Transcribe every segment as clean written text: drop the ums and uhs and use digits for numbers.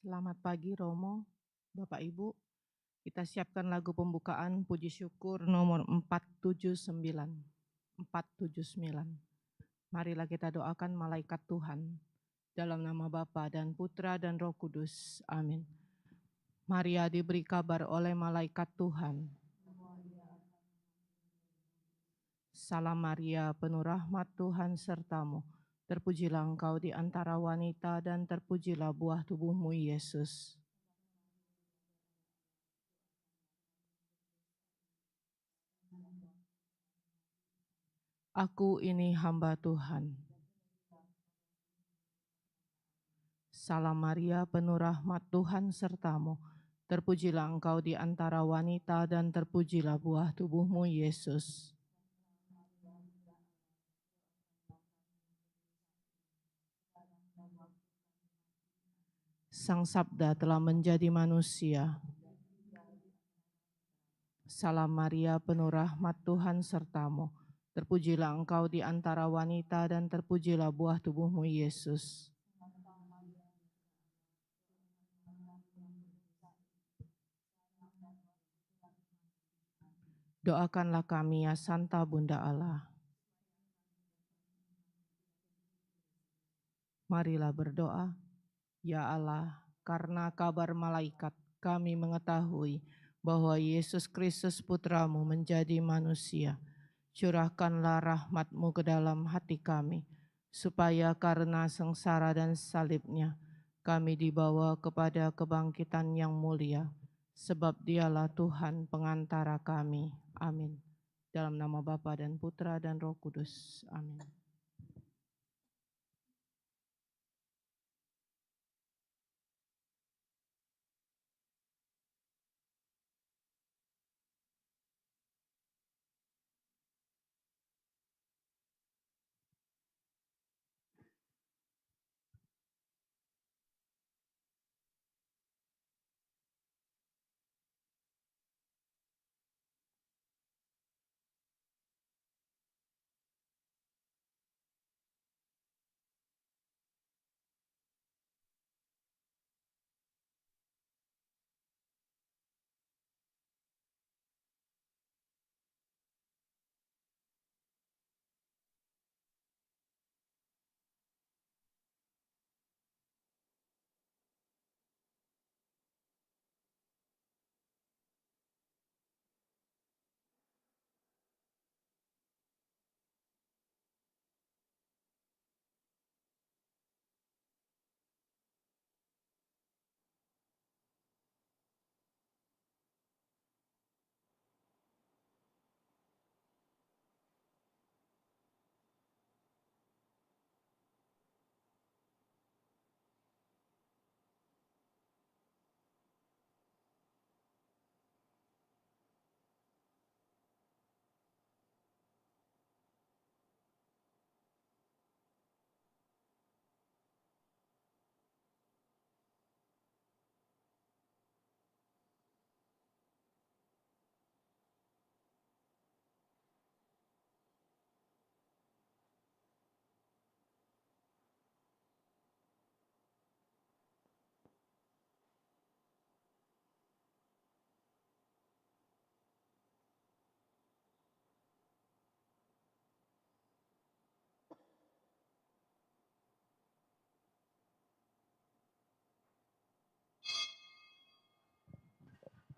Selamat pagi Romo, Bapak Ibu. Kita siapkan lagu pembukaan puji syukur nomor 479. 479. Marilah kita doakan malaikat Tuhan. Dalam nama Bapa dan Putra dan Roh Kudus. Amin. Maria diberi kabar oleh malaikat Tuhan. Salam Maria, penuh rahmat Tuhan sertamu. Terpujilah engkau di antara wanita dan terpujilah buah tubuhmu Yesus. Aku ini hamba Tuhan. Salam Maria, penuh rahmat Tuhan sertamu. Terpujilah engkau di antara wanita dan terpujilah buah tubuhmu Yesus. Sang Sabda telah menjadi manusia. Salam Maria, penuh rahmat Tuhan sertamu. Terpujilah engkau di antara wanita dan terpujilah buah tubuhmu Yesus. Doakanlah kami ya Santa Bunda Allah. Marilah berdoa. Ya Allah, karena kabar malaikat kami mengetahui bahwa Yesus Kristus Putramu menjadi manusia. Curahkanlah rahmat-Mu ke dalam hati kami, supaya karena sengsara dan salibnya, kami dibawa kepada kebangkitan yang mulia, sebab Dialah Tuhan pengantara kami. Amin. Dalam nama Bapa dan Putra dan Roh Kudus. Amin.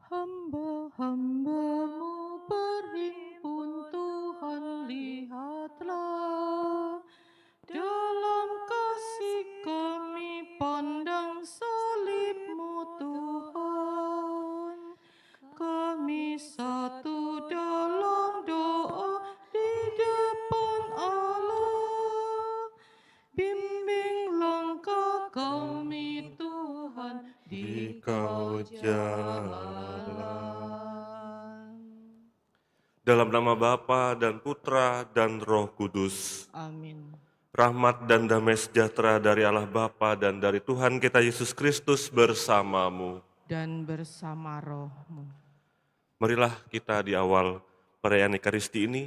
Hamba-hamba-Mu berhimpun Tuhan, lihatlah. Dalam kasih kami pandang salib-Mu Tuhan. Kami satu dalam doa di depan Allah. Bimbing langkah kami Tuhan di Kau jalan. Dalam nama Bapa dan Putra dan Roh Kudus. Amin. Rahmat dan damai sejahtera dari Allah Bapa dan dari Tuhan kita Yesus Kristus bersamamu. Dan bersama roh-Mu. Marilah kita di awal perayaan Ekaristi ini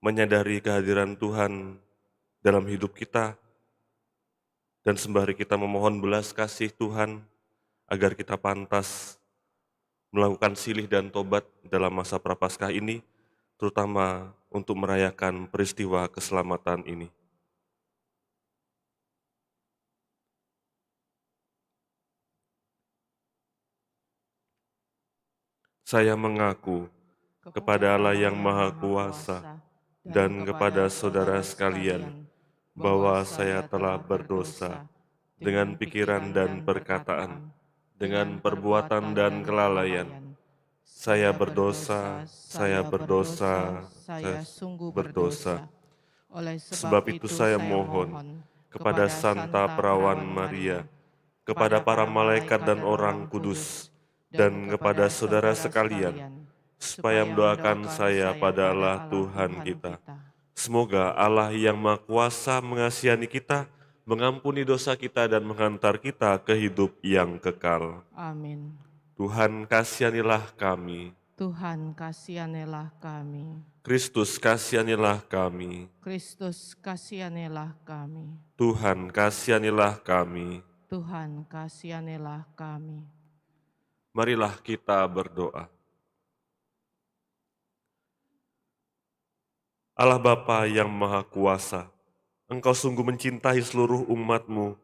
menyadari kehadiran Tuhan dalam hidup kita Dan sembari kita memohon belas kasih Tuhan, agar kita pantas melakukan silih dan tobat dalam masa Prapaskah ini, terutama untuk merayakan peristiwa keselamatan ini. Saya mengaku kepada Allah yang Maha Kuasa dan kepada saudara sekalian bahwa saya telah berdosa dengan pikiran dan perkataan, dengan perbuatan dan kelalaian. Saya berdosa, saya berdosa, saya sungguh berdosa. berdosa. Oleh Sebab itu saya mohon kepada Santa Perawan Maria, kepada para malaikat dan orang kudus, dan kepada saudara sekalian, supaya mendoakan saya pada Allah Tuhan kita. Semoga Allah yang Maha Kuasa mengasihani kita, mengampuni dosa kita dan menghantar kita ke hidup yang kekal. Amin. Tuhan kasihanilah kami. Tuhan kasihanilah kami. Kristus kasihanilah kami. Kristus kasihanilah kami. Tuhan kasihanilah kami. Tuhan kasihanilah kami. Marilah kita berdoa. Allah Bapa yang Maha Kuasa, Engkau sungguh mencintai seluruh umat-Mu.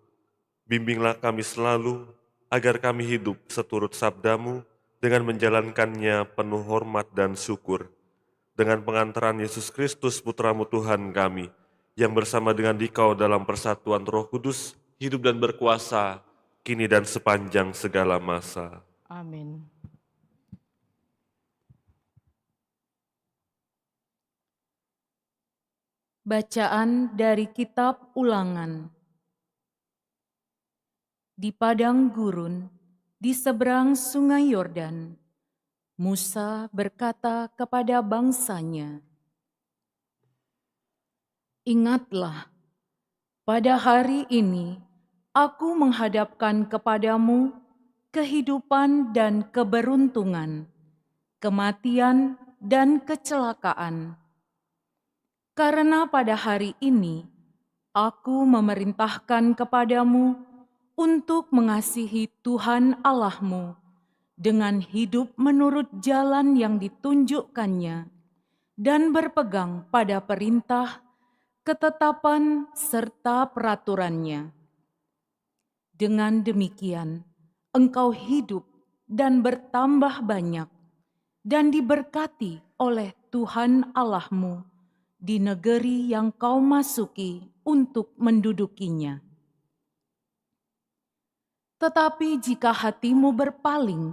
Bimbinglah kami selalu, agar kami hidup seturut sabda-Mu dengan menjalankannya penuh hormat dan syukur. Dengan pengantaran Yesus Kristus Putra-Mu Tuhan kami, yang bersama dengan Dikau dalam persatuan Roh Kudus, hidup dan berkuasa, kini dan sepanjang segala masa. Amin. Bacaan dari Kitab Ulangan. Di padang gurun, di seberang sungai Yordan, Musa berkata kepada bangsanya, "Ingatlah, pada hari ini aku menghadapkan kepadamu kehidupan dan keberuntungan, kematian dan kecelakaan. Karena pada hari ini aku memerintahkan kepadamu untuk mengasihi Tuhan Allahmu dengan hidup menurut jalan yang ditunjukkannya dan berpegang pada perintah, ketetapan, serta peraturannya. Dengan demikian, engkau hidup dan bertambah banyak dan diberkati oleh Tuhan Allahmu di negeri yang kau masuki untuk mendudukinya. Tetapi jika hatimu berpaling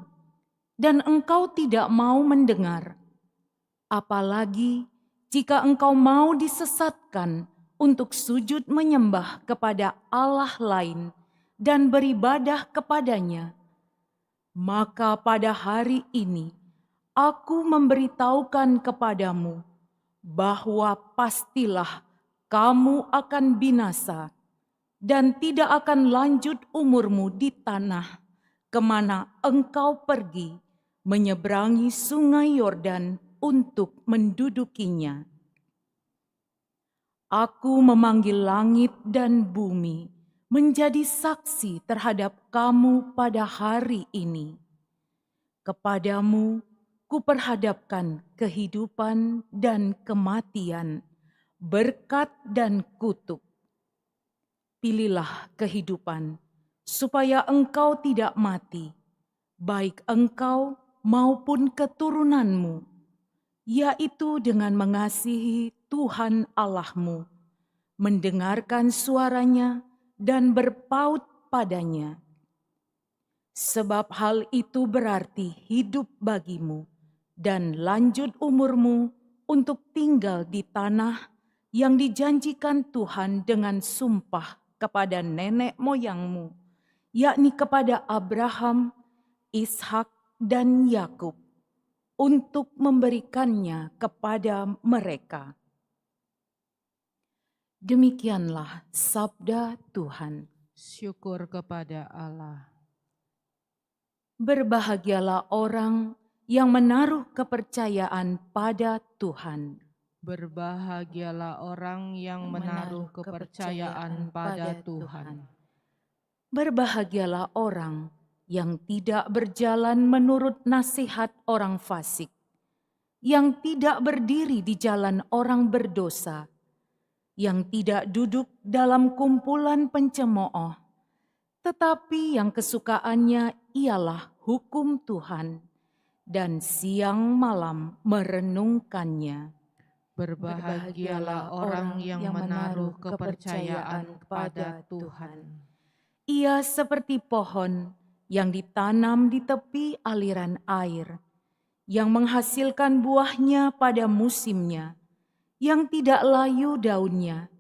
dan engkau tidak mau mendengar, apalagi jika engkau mau disesatkan untuk sujud menyembah kepada Allah lain dan beribadah kepadanya, maka pada hari ini aku memberitahukan kepadamu bahwa pastilah kamu akan binasa dan tidak akan lanjut umurmu di tanah kemana engkau pergi menyeberangi sungai Yordan untuk mendudukinya. Aku memanggil langit dan bumi menjadi saksi terhadap kamu pada hari ini. Kepadamu kuperhadapkan kehidupan dan kematian, berkat dan kutuk. Pilihlah kehidupan, supaya engkau tidak mati, baik engkau maupun keturunanmu, yaitu dengan mengasihi Tuhan Allahmu, mendengarkan suaranya dan berpaut padanya. Sebab hal itu berarti hidup bagimu dan lanjut umurmu untuk tinggal di tanah yang dijanjikan Tuhan dengan sumpah kepada nenek moyangmu, yakni kepada Abraham, Ishak, dan Yakub, untuk memberikannya kepada mereka." Demikianlah sabda Tuhan. Syukur kepada Allah. Berbahagialah orang yang menaruh kepercayaan pada Tuhan. Berbahagialah orang yang menaruh kepercayaan pada Tuhan. Berbahagialah orang yang tidak berjalan menurut nasihat orang fasik, yang tidak berdiri di jalan orang berdosa, yang tidak duduk dalam kumpulan pencemooh, tetapi yang kesukaannya ialah hukum Tuhan, dan siang malam merenungkannya. Berbahagialah orang yang menaruh kepercayaan pada Tuhan. Ia seperti pohon yang ditanam di tepi aliran air, yang menghasilkan buahnya pada musimnya, yang tidak layu daunnya.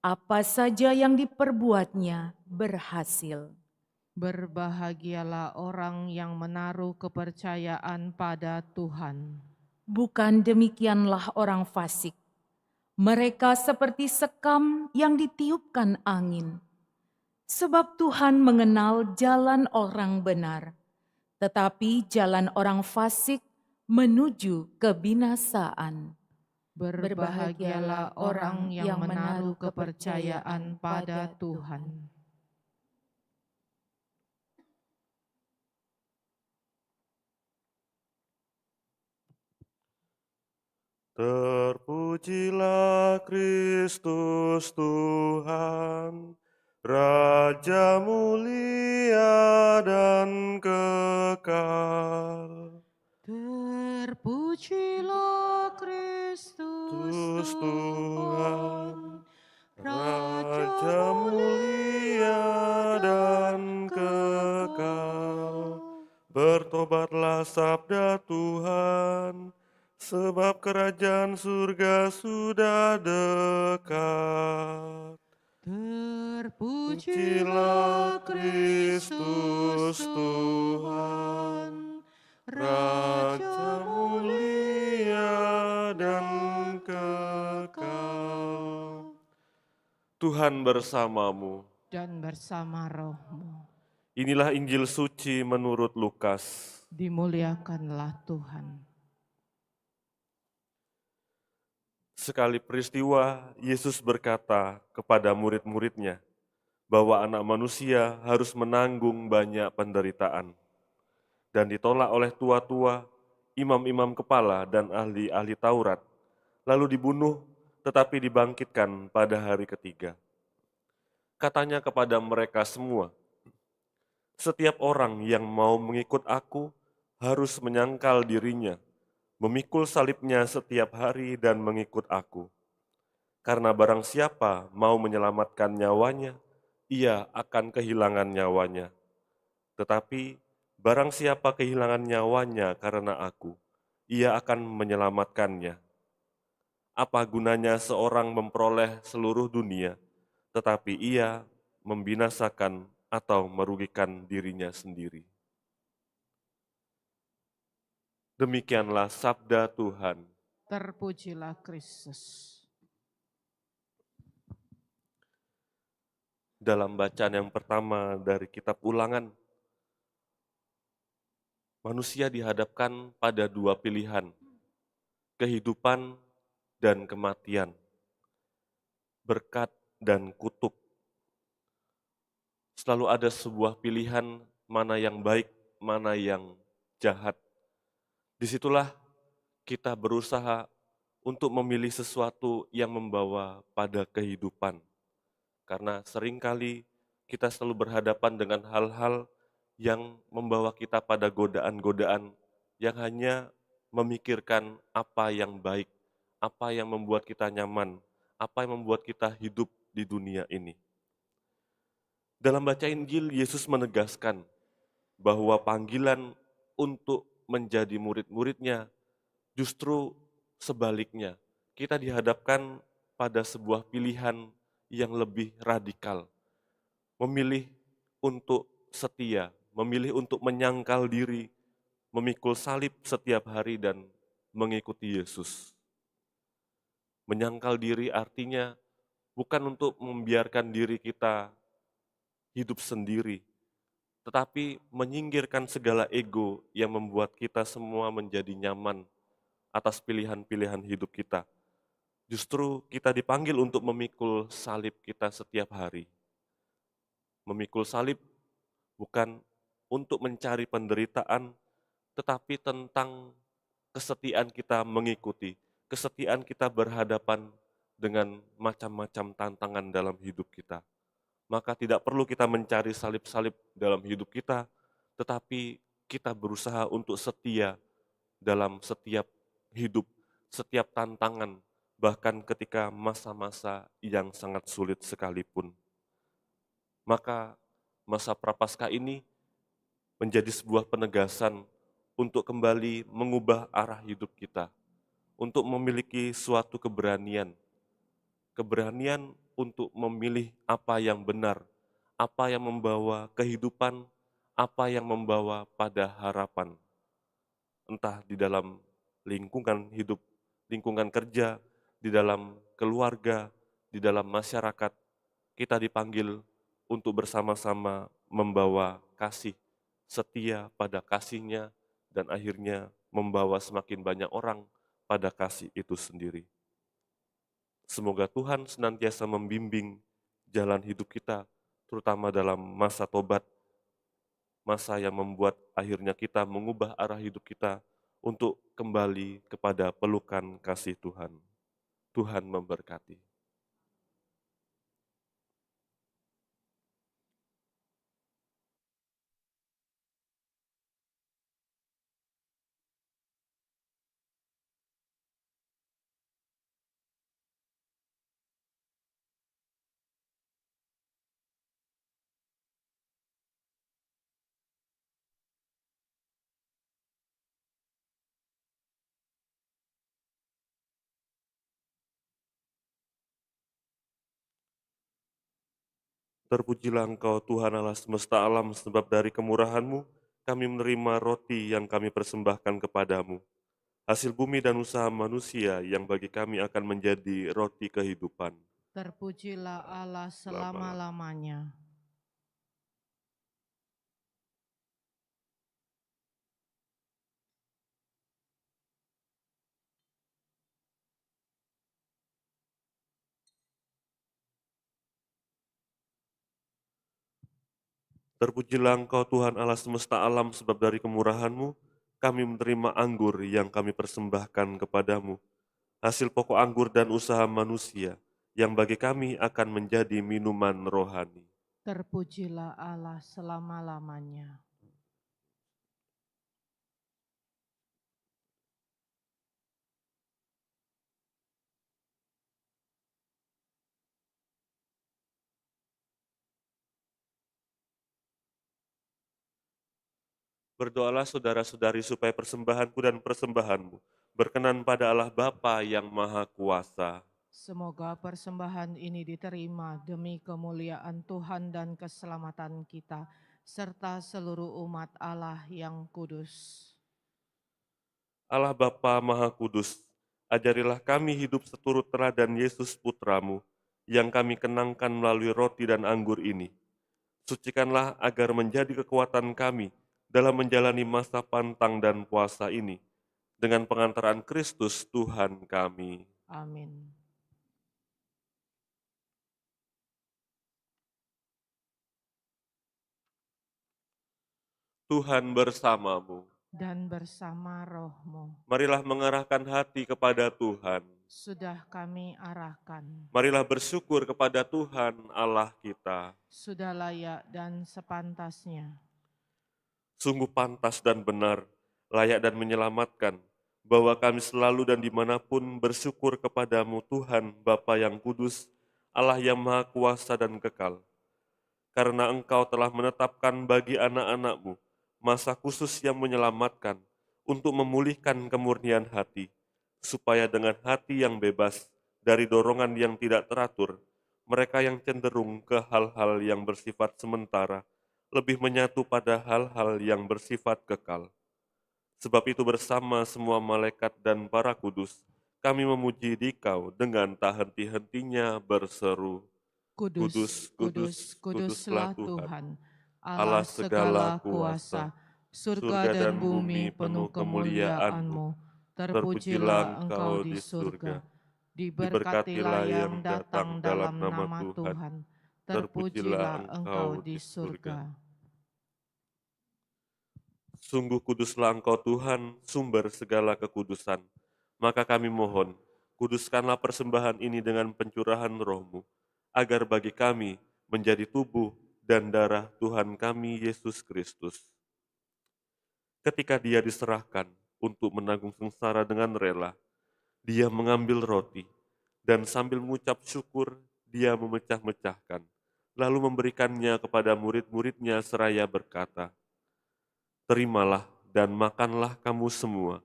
Apa saja yang diperbuatnya berhasil. Berbahagialah orang yang menaruh kepercayaan pada Tuhan. Bukan demikianlah orang fasik. Mereka seperti sekam yang ditiupkan angin. Sebab Tuhan mengenal jalan orang benar, tetapi jalan orang fasik menuju kebinasaan. Berbahagialah orang yang menaruh kepercayaan pada Tuhan. Terpujilah Kristus Tuhan, Raja mulia dan kekal. Terpujilah Kristus Tuhan, Raja mulia dan kekal. Bertobatlah sabda Tuhan, sebab kerajaan surga sudah dekat. Terpujilah Kristus Tuhan, Raja mulia dan kekal. Tuhan bersamamu. dan bersama rohmu. Inilah Injil suci menurut Lukas. Dimuliakanlah Tuhan. Sekali peristiwa, Yesus berkata kepada murid-muridnya bahwa anak manusia harus menanggung banyak penderitaan dan ditolak oleh tua-tua, imam-imam kepala, dan ahli-ahli Taurat, lalu dibunuh tetapi dibangkitkan pada hari ketiga. Katanya kepada mereka semua, "Setiap orang yang mau mengikut aku harus menyangkal dirinya, memikul salibnya setiap hari dan mengikut aku. Karena barang siapa mau menyelamatkan nyawanya, ia akan kehilangan nyawanya. Tetapi barang siapa kehilangan nyawanya karena aku, ia akan menyelamatkannya. Apa gunanya seorang memperoleh seluruh dunia, tetapi ia membinasakan atau merugikan dirinya sendiri?" Demikianlah sabda Tuhan. Terpujilah Kristus. Dalam bacaan yang pertama dari kitab Ulangan, manusia dihadapkan pada dua pilihan, kehidupan dan kematian, berkat dan kutuk. Selalu ada sebuah pilihan mana yang baik, mana yang jahat. Disitulah kita berusaha untuk memilih sesuatu yang membawa pada kehidupan. Karena seringkali kita selalu berhadapan dengan hal-hal yang membawa kita pada godaan-godaan yang hanya memikirkan apa yang baik, apa yang membuat kita nyaman, apa yang membuat kita hidup di dunia ini. Dalam baca Injil, Yesus menegaskan bahwa panggilan untuk menjadi murid-muridnya justru sebaliknya. Kita dihadapkan pada sebuah pilihan yang lebih radikal. Memilih untuk setia, memilih untuk menyangkal diri, memikul salib setiap hari dan mengikuti Yesus. Menyangkal diri artinya bukan untuk membiarkan diri kita hidup sendiri, tetapi menyingkirkan segala ego yang membuat kita semua menjadi nyaman atas pilihan-pilihan hidup kita. Justru kita dipanggil untuk memikul salib kita setiap hari. Memikul salib bukan untuk mencari penderitaan, tetapi tentang kesetiaan kita mengikuti, kesetiaan kita berhadapan dengan macam-macam tantangan dalam hidup kita. Maka tidak perlu kita mencari salib-salib dalam hidup kita, tetapi kita berusaha untuk setia dalam setiap hidup, setiap tantangan, bahkan ketika masa-masa yang sangat sulit sekalipun. Maka masa Prapaskah ini menjadi sebuah penegasan untuk kembali mengubah arah hidup kita, untuk memiliki suatu keberanian, keberanian untuk memilih apa yang benar, apa yang membawa kehidupan, apa yang membawa pada harapan, entah di dalam lingkungan hidup, lingkungan kerja, di dalam keluarga, di dalam masyarakat. Kita dipanggil untuk bersama-sama membawa kasih, setia pada kasihnya, dan akhirnya membawa semakin banyak orang pada kasih itu sendiri. Semoga Tuhan senantiasa membimbing jalan hidup kita, terutama dalam masa tobat, masa yang membuat akhirnya kita mengubah arah hidup kita untuk kembali kepada pelukan kasih Tuhan. Tuhan memberkati. Terpujilah Engkau Tuhan Allah semesta alam, sebab dari kemurahan-Mu kami menerima roti yang kami persembahkan kepadamu. Hasil bumi dan usaha manusia yang bagi kami akan menjadi roti kehidupan. Terpujilah Allah selama-lamanya. Terpujilah Engkau Tuhan Allah semesta alam, sebab dari kemurahan-Mu kami menerima anggur yang kami persembahkan kepadamu. Hasil pokok anggur dan usaha manusia yang bagi kami akan menjadi minuman rohani. Terpujilah Allah selama-lamanya. Berdoalah saudara-saudari supaya persembahanku dan persembahanmu berkenan pada Allah Bapa yang Maha Kuasa. Semoga persembahan ini diterima demi kemuliaan Tuhan dan keselamatan kita, serta seluruh umat Allah yang kudus. Allah Bapa Maha Kudus, ajarilah kami hidup seturut teladan Yesus Putramu, yang kami kenangkan melalui roti dan anggur ini. Sucikanlah agar menjadi kekuatan kami dalam menjalani masa pantang dan puasa ini, dengan pengantaran Kristus Tuhan kami. Amin. Tuhan bersamamu. Dan bersama rohmu, Marilah mengarahkan hati kepada Tuhan. sudah kami arahkan, Marilah bersyukur kepada Tuhan Allah kita. sudah layak dan sepantasnya. Sungguh pantas dan benar, layak dan menyelamatkan, bahwa kami selalu dan dimanapun bersyukur kepadamu Tuhan Bapa yang kudus, Allah yang Maha Kuasa dan kekal. Karena Engkau telah menetapkan bagi anak-anak-Mu masa khusus yang menyelamatkan untuk memulihkan kemurnian hati, supaya dengan hati yang bebas dari dorongan yang tidak teratur, mereka yang cenderung ke hal-hal yang bersifat sementara, lebih menyatu pada hal-hal yang bersifat kekal. Sebab itu bersama semua malaikat dan para kudus, kami memuji Dikau dengan tak henti-hentinya berseru, Kudus, kudus, kuduslah Tuhan, Allah Allah segala segala kuasa. kuasa, surga dan bumi penuh kemuliaan-Mu. Terpujilah Engkau di surga, diberkatilah yang datang dalam nama Tuhan. terpujilah Engkau di surga. Sungguh kuduslah Engkau Tuhan, sumber segala kekudusan. Maka kami mohon, kuduskanlah persembahan ini dengan pencurahan Roh-Mu, agar bagi kami menjadi tubuh dan darah Tuhan kami Yesus Kristus. Ketika Dia diserahkan untuk menanggung sengsara dengan rela, Dia mengambil roti, dan sambil mengucap syukur, Dia memecah-mecahkan, lalu memberikannya kepada murid-muridnya seraya berkata, "Terimalah dan makanlah kamu semua.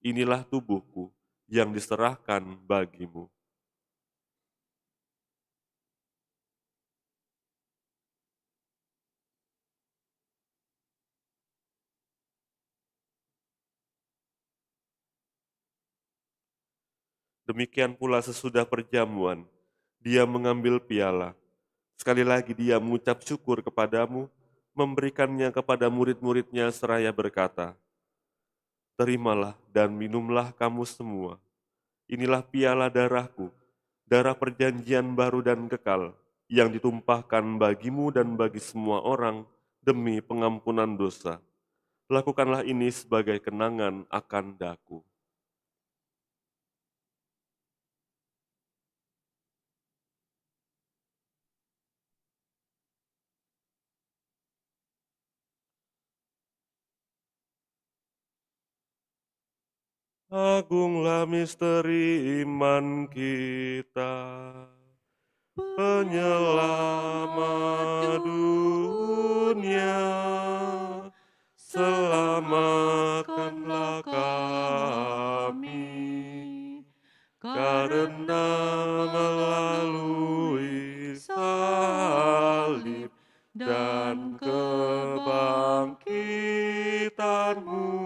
Inilah tubuhku yang diserahkan bagimu." Demikian pula sesudah perjamuan, Dia mengambil piala. Sekali lagi Dia mengucap syukur kepadamu, memberikannya kepada murid-muridnya seraya berkata, "Terimalah dan minumlah kamu semua. Inilah piala darahku, darah perjanjian baru dan kekal, yang ditumpahkan bagimu dan bagi semua orang demi pengampunan dosa. Lakukanlah ini sebagai kenangan akan daku." Agunglah misteri iman kita, penyelamat dunia, selamatkanlah kami, karena melalui salib dan kebangkitan-Mu,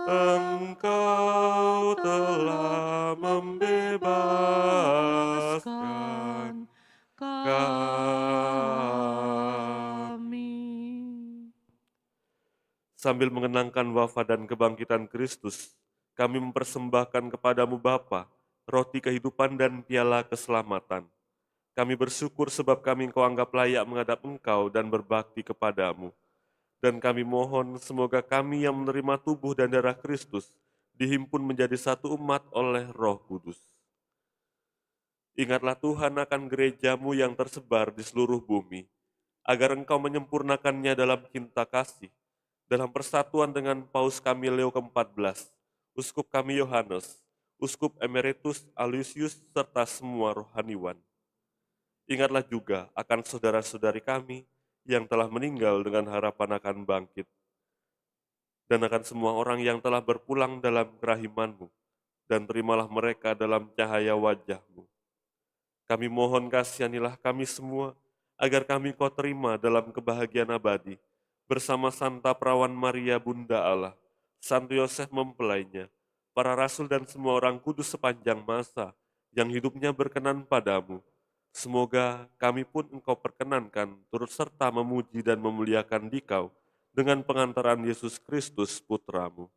Engkau telah membebaskan kami. Sambil mengenangkan wafat dan kebangkitan Kristus, kami mempersembahkan kepadamu Bapa, roti kehidupan dan piala keselamatan. Kami bersyukur sebab kami Engkau anggap layak menghadap Engkau dan berbakti kepadamu. Dan kami mohon semoga kami yang menerima tubuh dan darah Kristus dihimpun menjadi satu umat oleh Roh Kudus. Ingatlah Tuhan akan gerejamu yang tersebar di seluruh bumi, agar Engkau menyempurnakannya dalam cinta kasih, dalam persatuan dengan Paus kami Leo ke-14, Uskup kami Yohanes, Uskup Emeritus Aloysius, serta semua rohaniwan. Ingatlah juga akan saudara-saudari kami yang telah meninggal dengan harapan akan bangkit, dan akan semua orang yang telah berpulang dalam kerahiman-Mu, dan terimalah mereka dalam cahaya wajah-Mu. Kami mohon kasihanilah kami semua, agar kami Kau terima dalam kebahagiaan abadi, bersama Santa Perawan Maria Bunda Allah, Santo Yosef mempelainya, para rasul dan semua orang kudus sepanjang masa, yang hidupnya berkenan padamu. Semoga kami pun Engkau perkenankan turut serta memuji dan memuliakan Dikau dengan pengantaran Yesus Kristus Putra-Mu.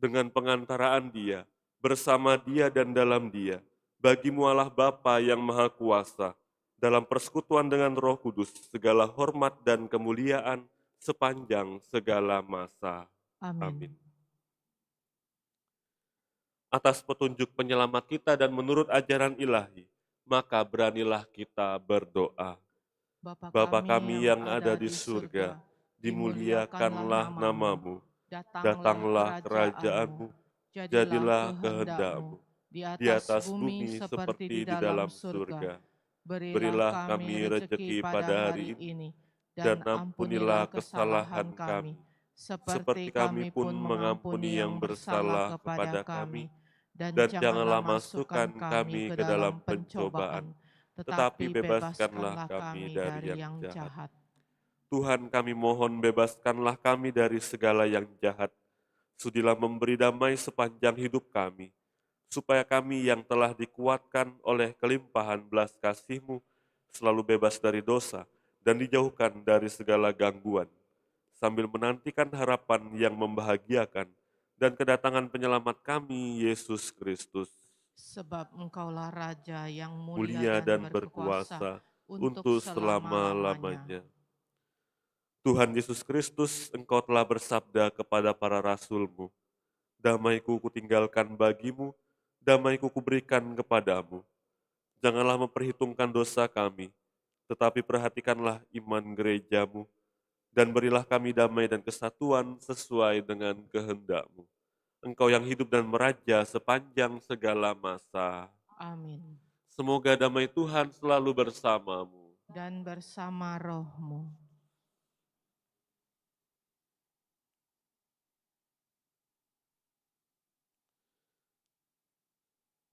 Dengan pengantaraan Dia, bersama Dia dan dalam Dia, bagi-Mu Allah Bapa yang Maha Kuasa, dalam persekutuan dengan Roh Kudus, segala hormat dan kemuliaan sepanjang segala masa. Amin. Atas petunjuk penyelamat kita dan menurut ajaran ilahi, maka beranilah kita berdoa. Bapa kami yang ada di surga, dimuliakanlah namamu, datanglah kerajaan-Mu, jadilah kehendak-Mu, di atas bumi seperti di dalam surga. Berilah kami rejeki pada hari ini, dan ampunilah kesalahan kami, seperti kami pun mengampuni yang bersalah kepada kami. Dan janganlah masukkan kami ke dalam pencobaan, tetapi bebaskanlah kami dari yang jahat. Tuhan, kami mohon bebaskanlah kami dari segala yang jahat. Sudilah memberi damai sepanjang hidup kami, supaya kami yang telah dikuatkan oleh kelimpahan belas kasih-Mu selalu bebas dari dosa dan dijauhkan dari segala gangguan, sambil menantikan harapan yang membahagiakan dan kedatangan penyelamat kami, Yesus Kristus. Sebab Engkaulah Raja yang mulia dan berkuasa untuk selama-lamanya. Tuhan Yesus Kristus, Engkau telah bersabda kepada para rasul-Mu, damai-Ku kutinggalkan bagimu, damai-Ku kuberikan kepadamu. Janganlah memperhitungkan dosa kami, tetapi perhatikanlah iman gereja-Mu, dan berilah kami damai dan kesatuan sesuai dengan kehendak-Mu. Engkau yang hidup dan meraja sepanjang segala masa. Amin. Semoga damai Tuhan selalu bersamamu. Dan bersama rohmu.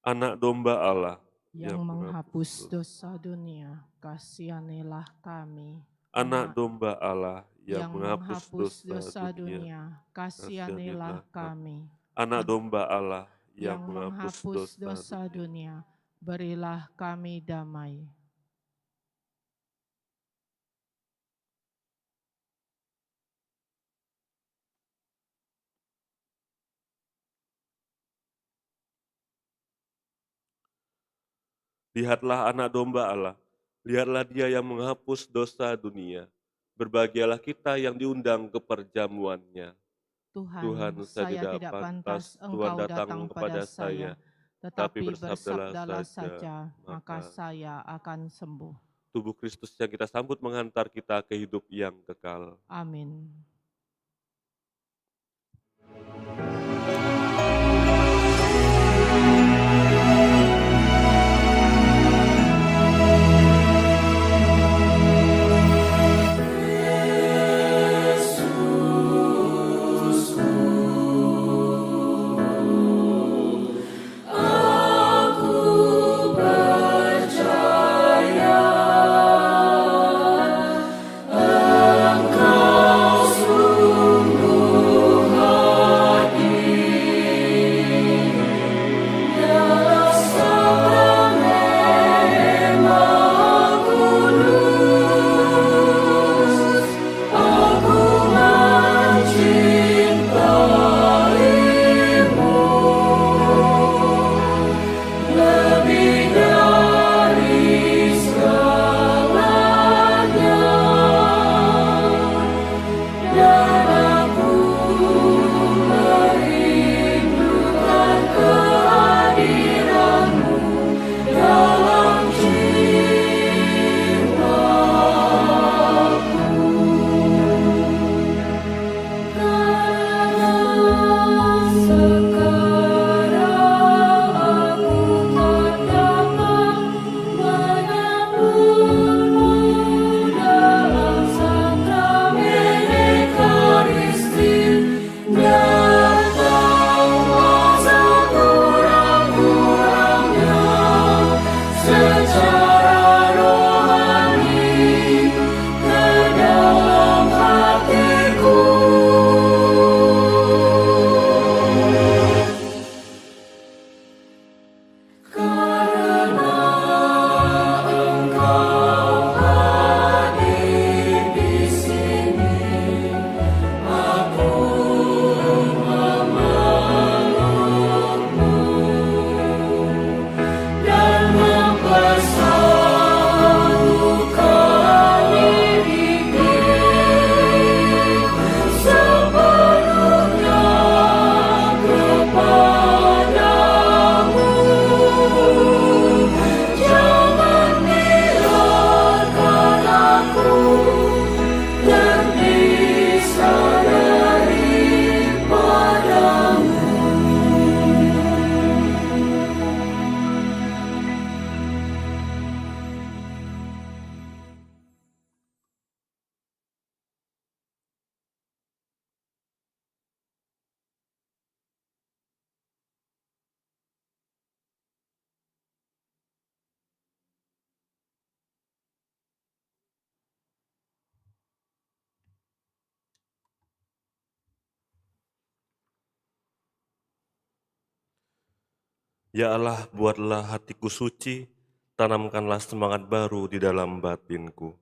Anak domba Allah Yang menghapus dosa dunia, kasihanilah kami. Anak domba Allah yang menghapus dosa dunia, kasihanilah kami. Anak domba Allah yang menghapus dosa dunia, berilah kami damai. Lihatlah anak domba Allah, lihatlah dia yang menghapus dosa dunia. Berbahagialah kita yang diundang ke perjamuannya. Tuhan, saya tidak pantas Engkau datang kepada saya, tetapi bersabdalah saja, maka saya akan sembuh. Tubuh Kristus yang kita sambut mengantar kita ke hidup yang kekal. Amin. Ya Allah, buatlah hatiku suci, tanamkanlah semangat baru di dalam batinku.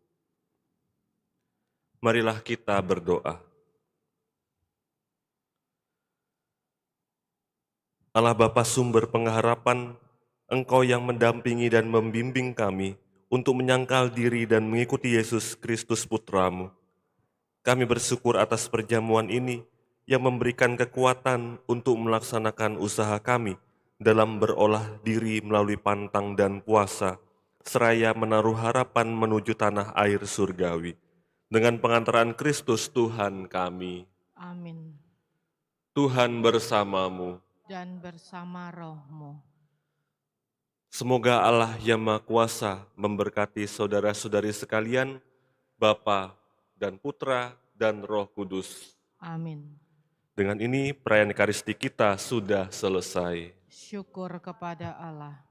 Marilah kita berdoa. Allah Bapa sumber pengharapan, Engkau yang mendampingi dan membimbing kami untuk menyangkal diri dan mengikuti Yesus Kristus Putramu. Kami bersyukur atas perjamuan ini yang memberikan kekuatan untuk melaksanakan usaha kami dalam berolah diri melalui pantang dan puasa, seraya menaruh harapan menuju tanah air surgawi. Dengan pengantaran Kristus Tuhan kami, Amin. Tuhan bersamamu. Dan bersama rohmu. Semoga Allah yang Maha Kuasa memberkati saudara-saudari sekalian, Bapa dan Putra dan Roh Kudus. Amin. Dengan ini perayaan Ekaristi kita sudah selesai. Syukur kepada Allah.